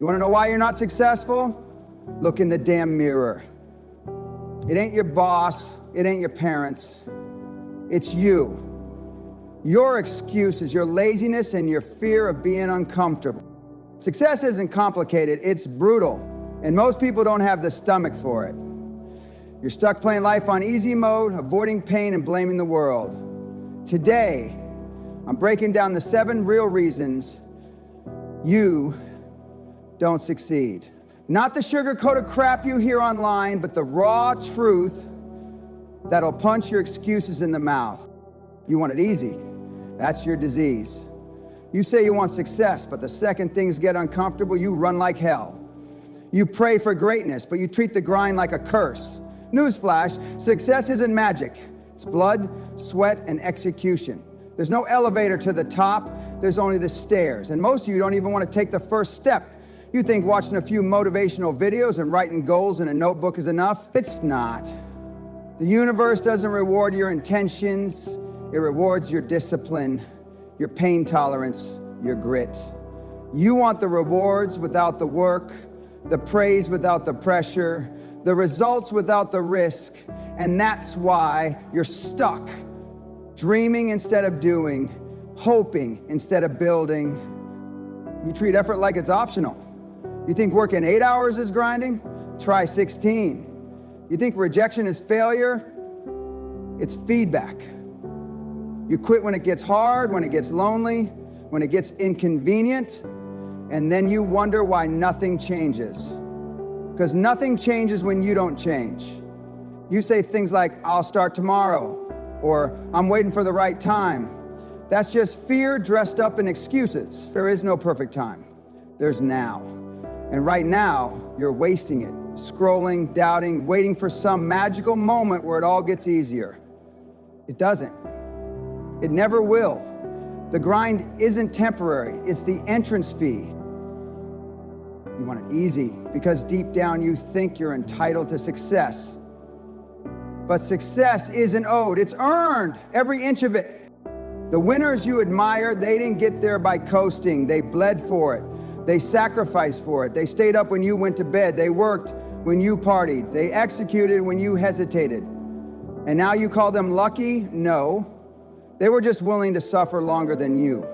You want to know why you're not successful? Look in the damn mirror. It ain't your boss, it ain't your parents, it's you. Your excuse is your laziness and your fear of being uncomfortable. Success isn't complicated, it's brutal, and most people don't have the stomach for it. You're stuck playing life on easy mode, avoiding pain and blaming the world. Today, I'm breaking down the 7 real reasons you don't succeed. Not the sugar-coated crap you hear online, but the raw truth that'll punch your excuses in the mouth. You want it easy. That's your disease. You say you want success, but the second things get uncomfortable, you run like hell. You pray for greatness, but you treat the grind like a curse. Newsflash, success isn't magic. It's blood, sweat, and execution. There's no elevator to the top, there's only the stairs. And most of you don't even want to take the first step. You think watching a few motivational videos and writing goals in a notebook is enough? It's not. The universe doesn't reward your intentions, it rewards your discipline, your pain tolerance, your grit. You want the rewards without the work, the praise without the pressure, the results without the risk, and that's why you're stuck. Dreaming instead of doing, hoping instead of building. You treat effort like it's optional. You think working 8 hours is grinding? Try 16. You think rejection is failure? It's feedback. You quit when it gets hard, when it gets lonely, when it gets inconvenient, and then you wonder why nothing changes. Because nothing changes when you don't change. You say things like, I'll start tomorrow, or I'm waiting for the right time. That's just fear dressed up in excuses. There is no perfect time. There's now. And right now, you're wasting it, scrolling, doubting, waiting for some magical moment where it all gets easier. It doesn't. It never will. The grind isn't temporary, it's the entrance fee. You want it easy because deep down you think you're entitled to success. But success isn't owed, it's earned, every inch of it. The winners you admire, they didn't get there by coasting, they bled for it. They sacrificed for it. They stayed up when you went to bed. They worked when you partied. They executed when you hesitated. And now you call them lucky? No. They were just willing to suffer longer than you.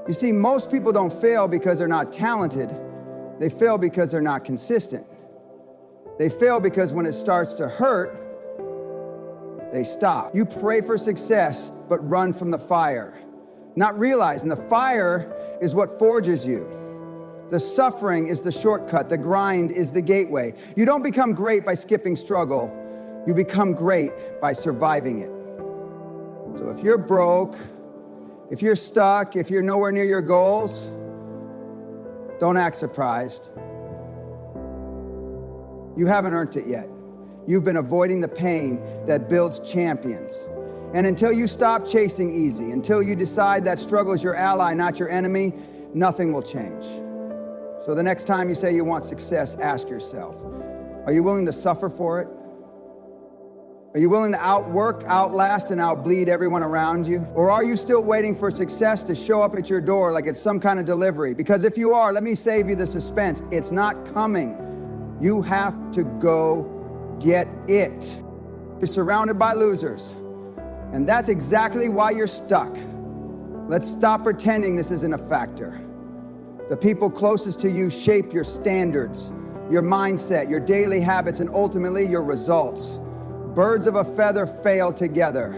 You see, most people don't fail because they're not talented. They fail because they're not consistent. They fail because when it starts to hurt, they stop. You pray for success, but run from the fire. Not realizing the fire is what forges you. The suffering is the shortcut. The grind is the gateway. You don't become great by skipping struggle. You become great by surviving it. So if you're broke, if you're stuck, if you're nowhere near your goals, don't act surprised. You haven't earned it yet. You've been avoiding the pain that builds champions. And until you stop chasing easy, until you decide that struggle is your ally, not your enemy, nothing will change. So the next time you say you want success, ask yourself, are you willing to suffer for it? Are you willing to outwork, outlast, and outbleed everyone around you? Or are you still waiting for success to show up at your door like it's some kind of delivery? Because if you are, let me save you the suspense. It's not coming. You have to go get it. You're surrounded by losers, and that's exactly why you're stuck. Let's stop pretending this isn't a factor. The people closest to you shape your standards, your mindset, your daily habits, and ultimately your results. Birds of a feather fail together.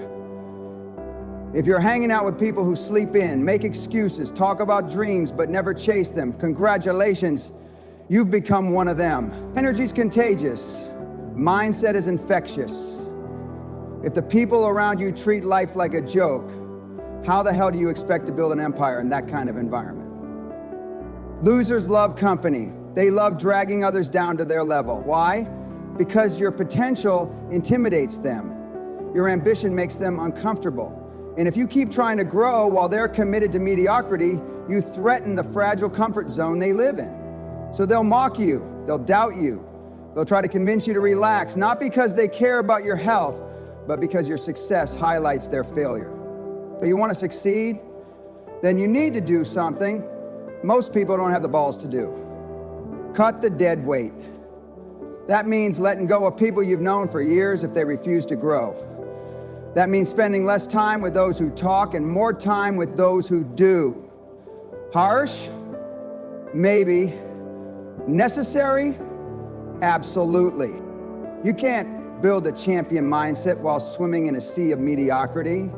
If you're hanging out with people who sleep in, make excuses, talk about dreams, but never chase them, congratulations, you've become one of them. Energy's contagious. Mindset is infectious. If the people around you treat life like a joke, how the hell do you expect to build an empire in that kind of environment? Losers love company. They love dragging others down to their level. Why? Because your potential intimidates them. Your ambition makes them uncomfortable. And if you keep trying to grow while they're committed to mediocrity, you threaten the fragile comfort zone they live in. So they'll mock you, they'll doubt you, they'll try to convince you to relax, not because they care about your health, but because your success highlights their failure. But you want to succeed? Then you need to do something most people don't have the balls to do. Cut the dead weight. That means letting go of people you've known for years if they refuse to grow. That means spending less time with those who talk and more time with those who do. Harsh? Maybe. Necessary? Absolutely. You can't build a champion mindset while swimming in a sea of mediocrity.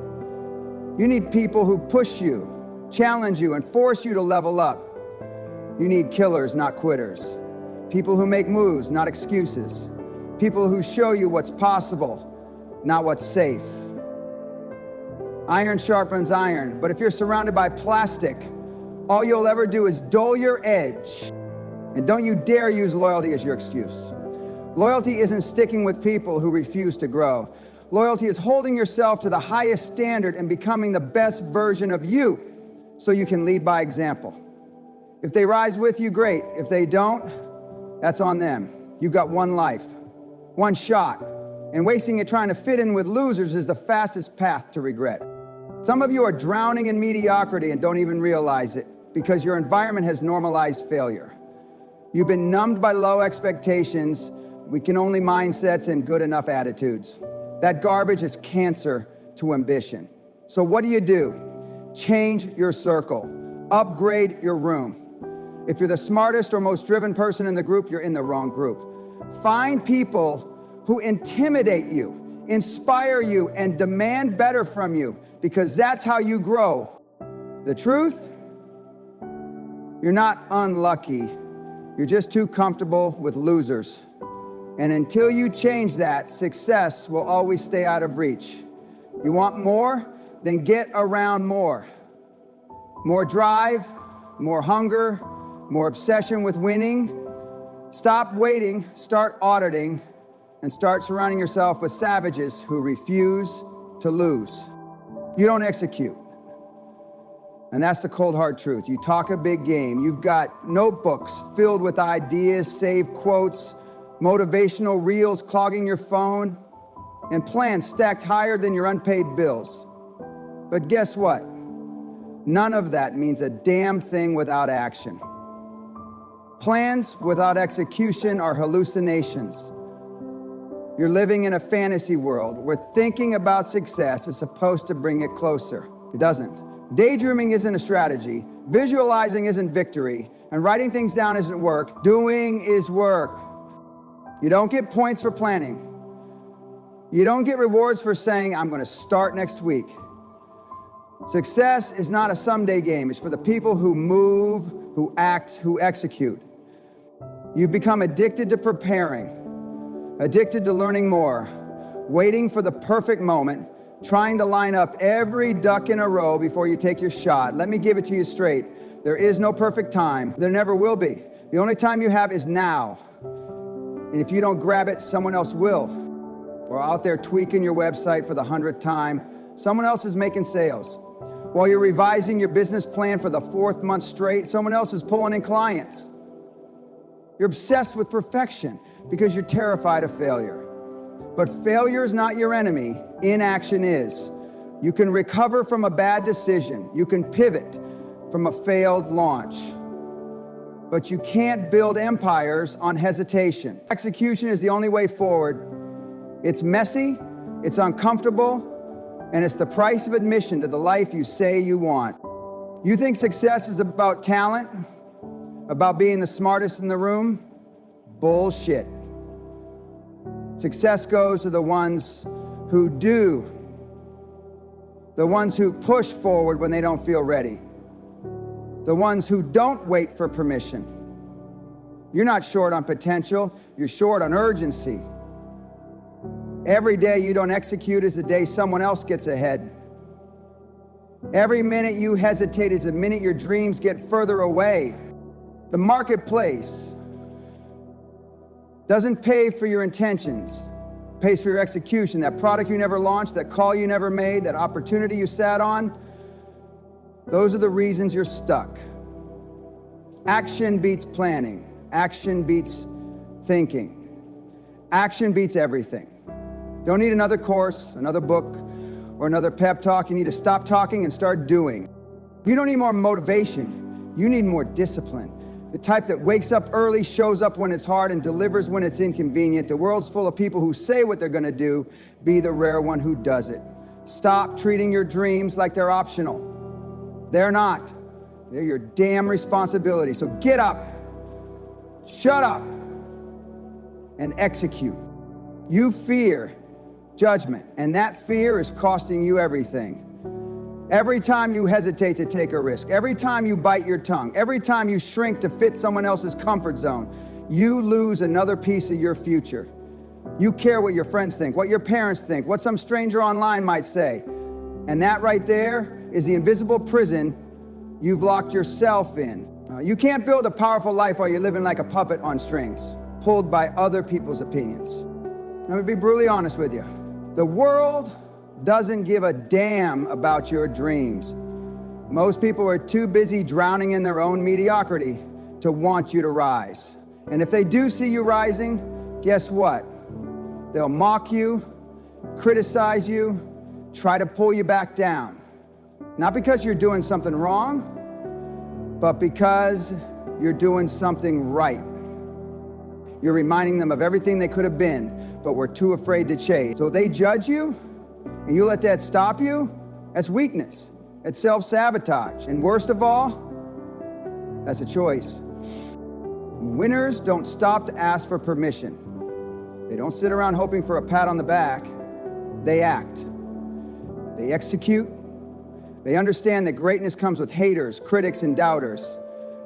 You need people who push you, challenge you, and force you to level up. You need killers, not quitters. People who make moves, not excuses. People who show you what's possible, not what's safe. Iron sharpens iron, but if you're surrounded by plastic, all you'll ever do is dull your edge. And don't you dare use loyalty as your excuse. Loyalty isn't sticking with people who refuse to grow. Loyalty is holding yourself to the highest standard and becoming the best version of you so you can lead by example. If they rise with you, great. If they don't, that's on them. You've got one life, one shot, and wasting it trying to fit in with losers is the fastest path to regret. Some of you are drowning in mediocrity and don't even realize it because your environment has normalized failure. You've been numbed by low expectations, we-can-only mindsets, and good enough attitudes. That garbage is cancer to ambition. So what do? Change your circle. Upgrade your room. If you're the smartest or most driven person in the group, you're in the wrong group. Find people who intimidate you, inspire you, and demand better from you, because that's how you grow. The truth? You're not unlucky. You're just too comfortable with losers. And until you change that, success will always stay out of reach. You want more? Then get around more. More drive, more hunger, more obsession with winning. Stop waiting, start auditing, and start surrounding yourself with savages who refuse to lose. You don't execute. And that's the cold hard truth. You talk a big game. You've got notebooks filled with ideas, saved quotes, motivational reels clogging your phone, and plans stacked higher than your unpaid bills. But guess what? None of that means a damn thing without action. Plans without execution are hallucinations. You're living in a fantasy world where thinking about success is supposed to bring it closer. It doesn't. Daydreaming isn't a strategy, visualizing isn't victory, and writing things down isn't work. Doing is work. You don't get points for planning. You don't get rewards for saying, I'm going to start next week. Success is not a someday game. It's for the people who move, who act, who execute. You've become addicted to preparing, addicted to learning more, waiting for the perfect moment, trying to line up every duck in a row before you take your shot. Let me give it to you straight. There is no perfect time. There never will be. The only time you have is now. And if you don't grab it, someone else will. Or out there tweaking your website for the 100th time, someone else is making sales. While you're revising your business plan for the 4th month straight, someone else is pulling in clients. You're obsessed with perfection because you're terrified of failure. But failure is not your enemy. Inaction is. You can recover from a bad decision. You can pivot from a failed launch. But you can't build empires on hesitation. Execution is the only way forward. It's messy, it's uncomfortable, and it's the price of admission to the life you say you want. You think success is about talent? About being the smartest in the room? Bullshit. Success goes to the ones who do, the ones who push forward when they don't feel ready, the ones who don't wait for permission. You're not short on potential, you're short on urgency. Every day you don't execute is the day someone else gets ahead. Every minute you hesitate is the minute your dreams get further away. The marketplace doesn't pay for your intentions, it pays for your execution. That product you never launched, that call you never made, that opportunity you sat on, those are the reasons you're stuck. Action beats planning. Action beats thinking. Action beats everything. Don't need another course, another book, or another pep talk. You need to stop talking and start doing. You don't need more motivation. You need more discipline. The type that wakes up early, shows up when it's hard, and delivers when it's inconvenient. The world's full of people who say what they're gonna do. Be the rare one who does it. Stop treating your dreams like they're optional. They're not. They're your damn responsibility. So get up, shut up, and execute. You fear judgment, and that fear is costing you everything. Every time you hesitate to take a risk, every time you bite your tongue, every time you shrink to fit someone else's comfort zone, you lose another piece of your future. You care what your friends think, what your parents think, what some stranger online might say. And that right there is the invisible prison you've locked yourself in. You can't build a powerful life while you're living like a puppet on strings, pulled by other people's opinions. I'm gonna be brutally honest with you. The world doesn't give a damn about your dreams. Most people are too busy drowning in their own mediocrity to want you to rise. And if they do see you rising, guess what? They'll mock you, criticize you, try to pull you back down. Not because you're doing something wrong, but because you're doing something right. You're reminding them of everything they could have been, but were too afraid to change. So they judge you, and you let that stop you. That's weakness. It's self-sabotage. And worst of all, that's a choice. Winners don't stop to ask for permission. They don't sit around hoping for a pat on the back. They act. They execute. They understand that greatness comes with haters, critics, and doubters.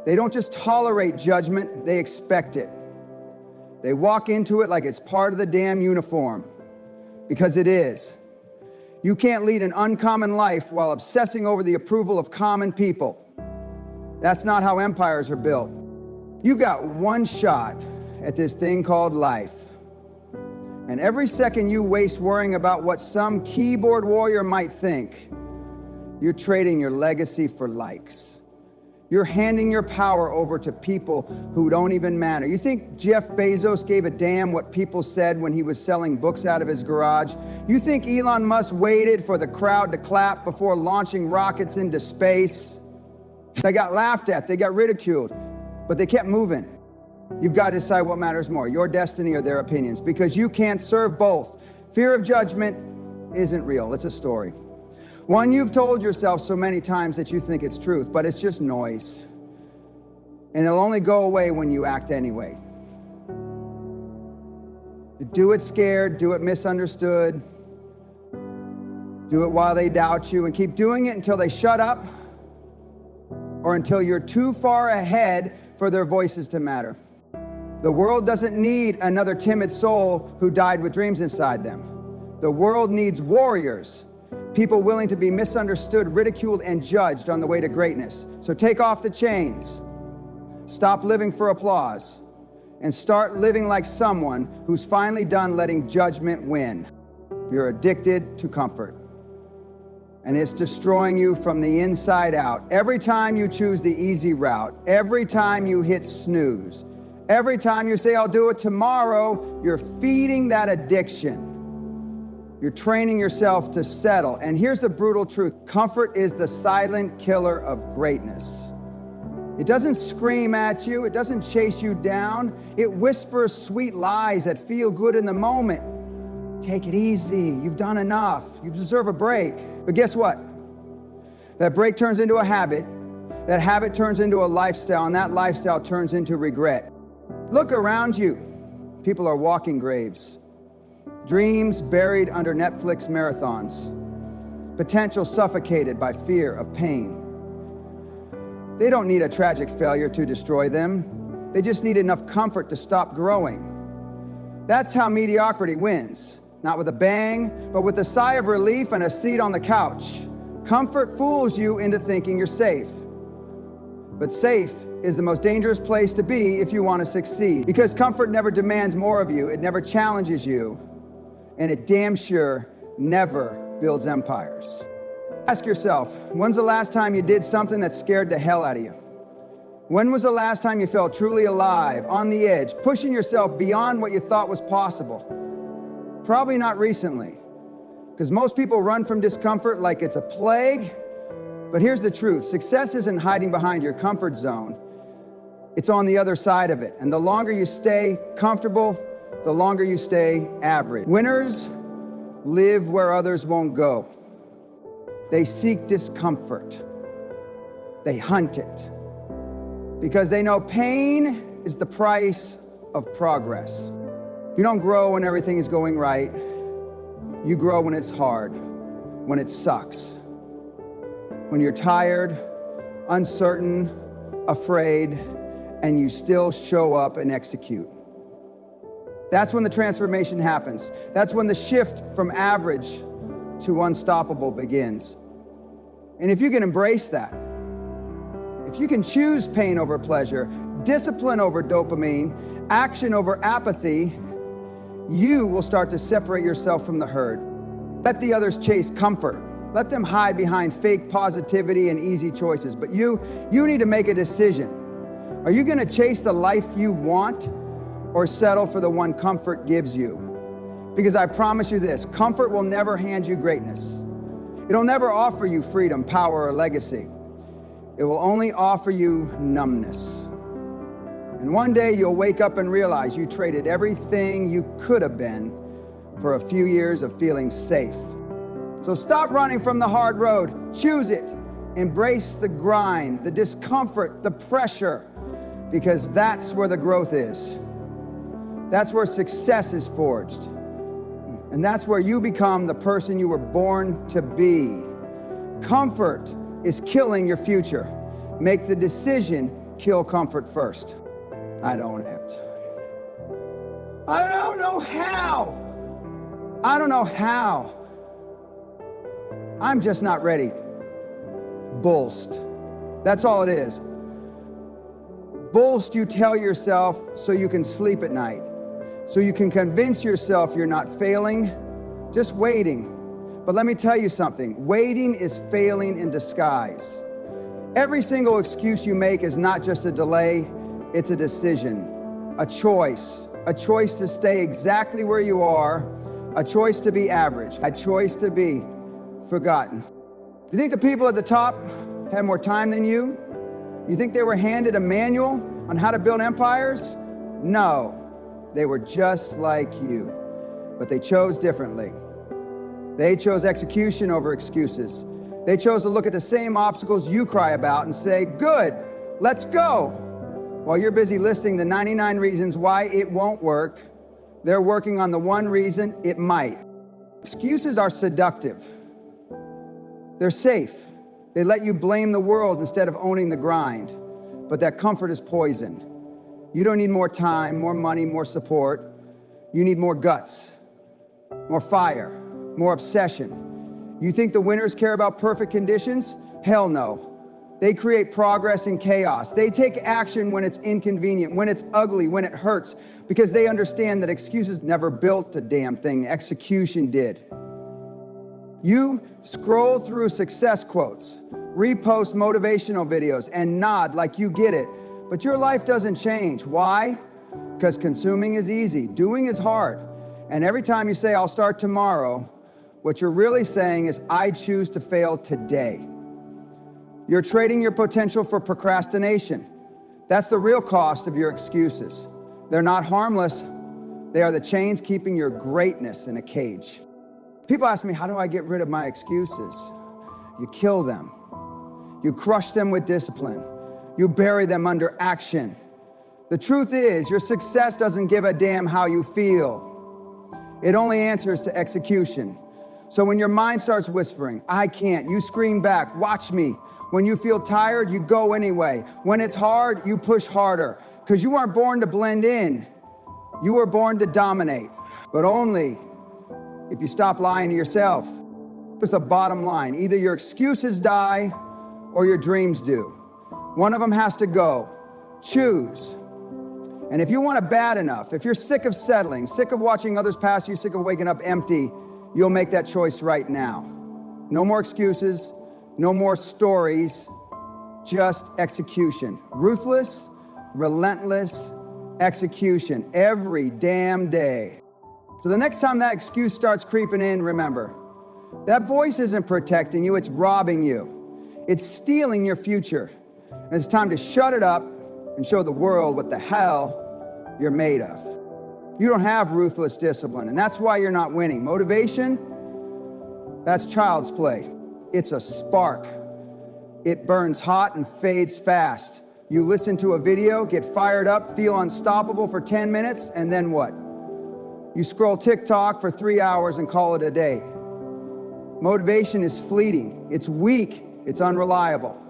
They don't just tolerate judgment, they expect it. They walk into it like it's part of the damn uniform, because it is. You can't lead an uncommon life while obsessing over the approval of common people. That's not how empires are built. You've got one shot at this thing called life. And every second you waste worrying about what some keyboard warrior might think, you're trading your legacy for likes. You're handing your power over to people who don't even matter. You think Jeff Bezos gave a damn what people said when he was selling books out of his garage? You think Elon Musk waited for the crowd to clap before launching rockets into space? They got laughed at, they got ridiculed, but they kept moving. You've got to decide what matters more, your destiny or their opinions, because you can't serve both. Fear of judgment isn't real, it's a story. One you've told yourself so many times that you think it's truth, but it's just noise. And it'll only go away when you act anyway. Do it scared, do it misunderstood, do it while they doubt you, and keep doing it until they shut up or until you're too far ahead for their voices to matter. The world doesn't need another timid soul who died with dreams inside them. The world needs warriors. People willing to be misunderstood, ridiculed, and judged on the way to greatness. So take off the chains, stop living for applause, and start living like someone who's finally done letting judgment win. You're addicted to comfort, and it's destroying you from the inside out. Every time you choose the easy route, every time you hit snooze, every time you say, I'll do it tomorrow, you're feeding that addiction. You're training yourself to settle. And here's the brutal truth. Comfort is the silent killer of greatness. It doesn't scream at you. It doesn't chase you down. It whispers sweet lies that feel good in the moment. Take it easy. You've done enough. You deserve a break. But guess what? That break turns into a habit. That habit turns into a lifestyle, and that lifestyle turns into regret. Look around you. People are walking graves. Dreams buried under Netflix marathons. Potential suffocated by fear of pain. They don't need a tragic failure to destroy them. They just need enough comfort to stop growing. That's how mediocrity wins. Not with a bang, but with a sigh of relief and a seat on the couch. Comfort fools you into thinking you're safe. But safe is the most dangerous place to be if you want to succeed. Because comfort never demands more of you. It never challenges you. And it damn sure never builds empires. Ask yourself, when's the last time you did something that scared the hell out of you? When was the last time you felt truly alive, on the edge, pushing yourself beyond what you thought was possible? Probably not recently, because most people run from discomfort like it's a plague. But here's the truth. Success isn't hiding behind your comfort zone. It's on the other side of it. And the longer you stay comfortable, the longer you stay average. Winners live where others won't go. They seek discomfort. They hunt it. Because they know pain is the price of progress. You don't grow when everything is going right. You grow when it's hard, when it sucks. When you're tired, uncertain, afraid, and you still show up and execute. That's when the transformation happens. That's when the shift from average to unstoppable begins. And if you can embrace that, if you can choose pain over pleasure, discipline over dopamine, action over apathy, you will start to separate yourself from the herd. Let the others chase comfort. Let them hide behind fake positivity and easy choices. But you need to make a decision. Are you going to chase the life you want or settle for the one comfort gives you? Because I promise you this, comfort will never hand you greatness. It'll never offer you freedom, power, or legacy. It will only offer you numbness. And one day you'll wake up and realize you traded everything you could have been for a few years of feeling safe. So stop running from the hard road. Choose it. Embrace the grind, the discomfort, the pressure, because that's where the growth is. That's where success is forged. And that's where you become the person you were born to be. Comfort is killing your future. Make the decision, kill comfort first. I don't have time. I don't know how. I don't know how. I'm just not ready. Boast. That's all it is. Boast you tell yourself so you can sleep at night, so you can convince yourself you're not failing, just waiting. But let me tell you something, waiting is failing in disguise. Every single excuse you make is not just a delay, it's a decision, a choice to stay exactly where you are, a choice to be average, a choice to be forgotten. You think the people at the top had more time than you? You think they were handed a manual on how to build empires? No, they were just like you, but they chose differently. They chose execution over excuses. They chose to look at the same obstacles you cry about and say, good, let's go. While you're busy listing the 99 reasons why it won't work, they're working on the one reason it might. Excuses are seductive. They're safe. They let you blame the world instead of owning the grind. But that comfort is poison. You don't need more time, more money, more support. You need more guts, more fire, more obsession. You think the winners care about perfect conditions? Hell no. They create progress in chaos. They take action when it's inconvenient, when it's ugly, when it hurts, because they understand that excuses never built a damn thing. Execution did. You scroll through success quotes, repost motivational videos, and nod like you get it, but your life doesn't change. Why? Because consuming is easy, doing is hard. And every time you say, I'll start tomorrow, what you're really saying is, I choose to fail today. You're trading your potential for procrastination. That's the real cost of your excuses. They're not harmless. They are the chains keeping your greatness in a cage. People ask me, how do I get rid of my excuses? You kill them. You crush them with discipline. You bury them under action. The truth is, your success doesn't give a damn how you feel. It only answers to execution. So when your mind starts whispering, I can't, you scream back, watch me. When you feel tired, you go anyway. When it's hard, you push harder. Because you weren't born to blend in. You were born to dominate. But only if you stop lying to yourself. It's the bottom line. Either your excuses die or your dreams do. One of them has to go. Choose. And if you want it bad enough, if you're sick of settling, sick of watching others pass you, sick of waking up empty, you'll make that choice right now. No more excuses, no more stories, just execution. Ruthless, relentless execution every damn day. So the next time that excuse starts creeping in, remember, that voice isn't protecting you, it's robbing you. It's stealing your future. And it's time to shut it up and show the world what the hell you're made of. You don't have ruthless discipline, and that's why you're not winning. Motivation, that's child's play. It's a spark. It burns hot and fades fast. You listen to a video, get fired up, feel unstoppable for 10 minutes, and then what? You scroll TikTok for 3 hours and call it a day. Motivation is fleeting, it's weak, it's unreliable.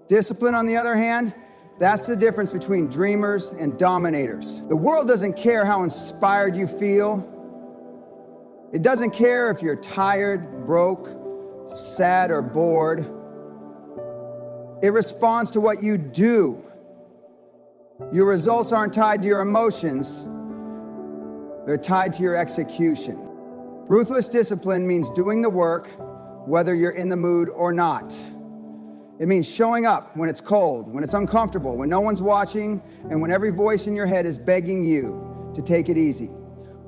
Discipline, on the other hand, that's the difference between dreamers and dominators. The world doesn't care how inspired you feel. It doesn't care if you're tired, broke, sad, or bored. It responds to what you do. Your results aren't tied to your emotions. They're tied to your execution. Ruthless discipline means doing the work, whether you're in the mood or not. It means showing up when it's cold, when it's uncomfortable, when no one's watching, and when every voice in your head is begging you to take it easy.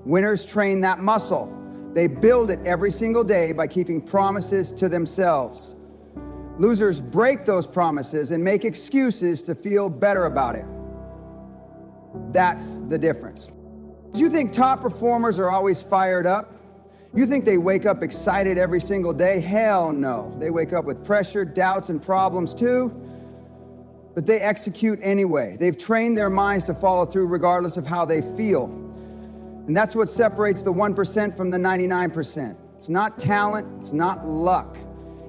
Winners train that muscle. They build it every single day by keeping promises to themselves. Losers break those promises and make excuses to feel better about it. That's the difference. Do you think top performers are always fired up? You think they wake up excited every single day? Hell no. They wake up with pressure, doubts, and problems too, but they execute anyway. They've trained their minds to follow through regardless of how they feel. And that's what separates the 1% from the 99%. It's not talent, it's not luck.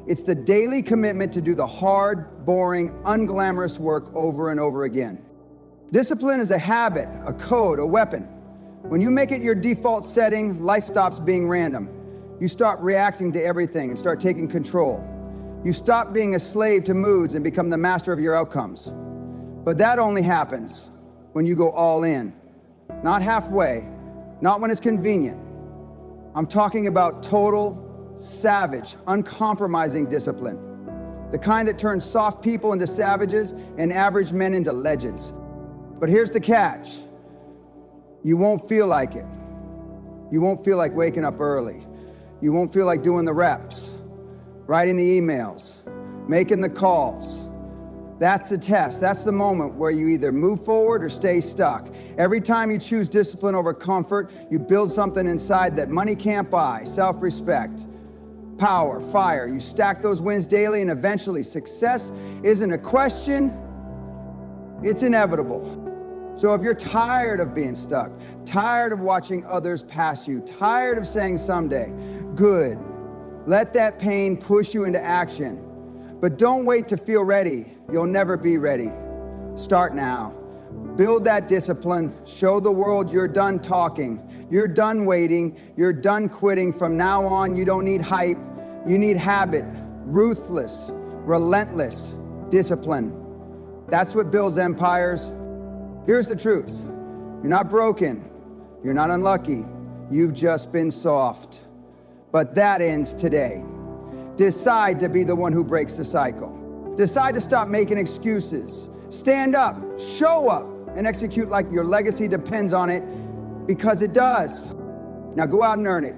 It's the daily commitment to do the hard, boring, unglamorous work over and over again. Discipline is a habit, a code, a weapon. When you make it your default setting, life stops being random. You stop reacting to everything and start taking control. You stop being a slave to moods and become the master of your outcomes. But that only happens when you go all in. Not halfway, not when it's convenient. I'm talking about total, savage, uncompromising discipline. The kind that turns soft people into savages and average men into legends. But here's the catch. You won't feel like it. You won't feel like waking up early. You won't feel like doing the reps, writing the emails, making the calls. That's the test. That's the moment where you either move forward or stay stuck. Every time you choose discipline over comfort, you build something inside that money can't buy: self-respect, power, fire. You stack those wins daily, and eventually success isn't a question, it's inevitable. So if you're tired of being stuck, tired of watching others pass you, tired of saying someday, good. Let that pain push you into action. But don't wait to feel ready. You'll never be ready. Start now. Build that discipline. Show the world you're done talking. You're done waiting. You're done quitting. From now on, you don't need hype. You need habit. Ruthless, relentless discipline. That's what builds empires. Here's the truth. You're not broken. You're not unlucky. You've just been soft. But that ends today. Decide to be the one who breaks the cycle. Decide to stop making excuses. Stand up, show up, and execute like your legacy depends on it, because it does. Now go out and earn it.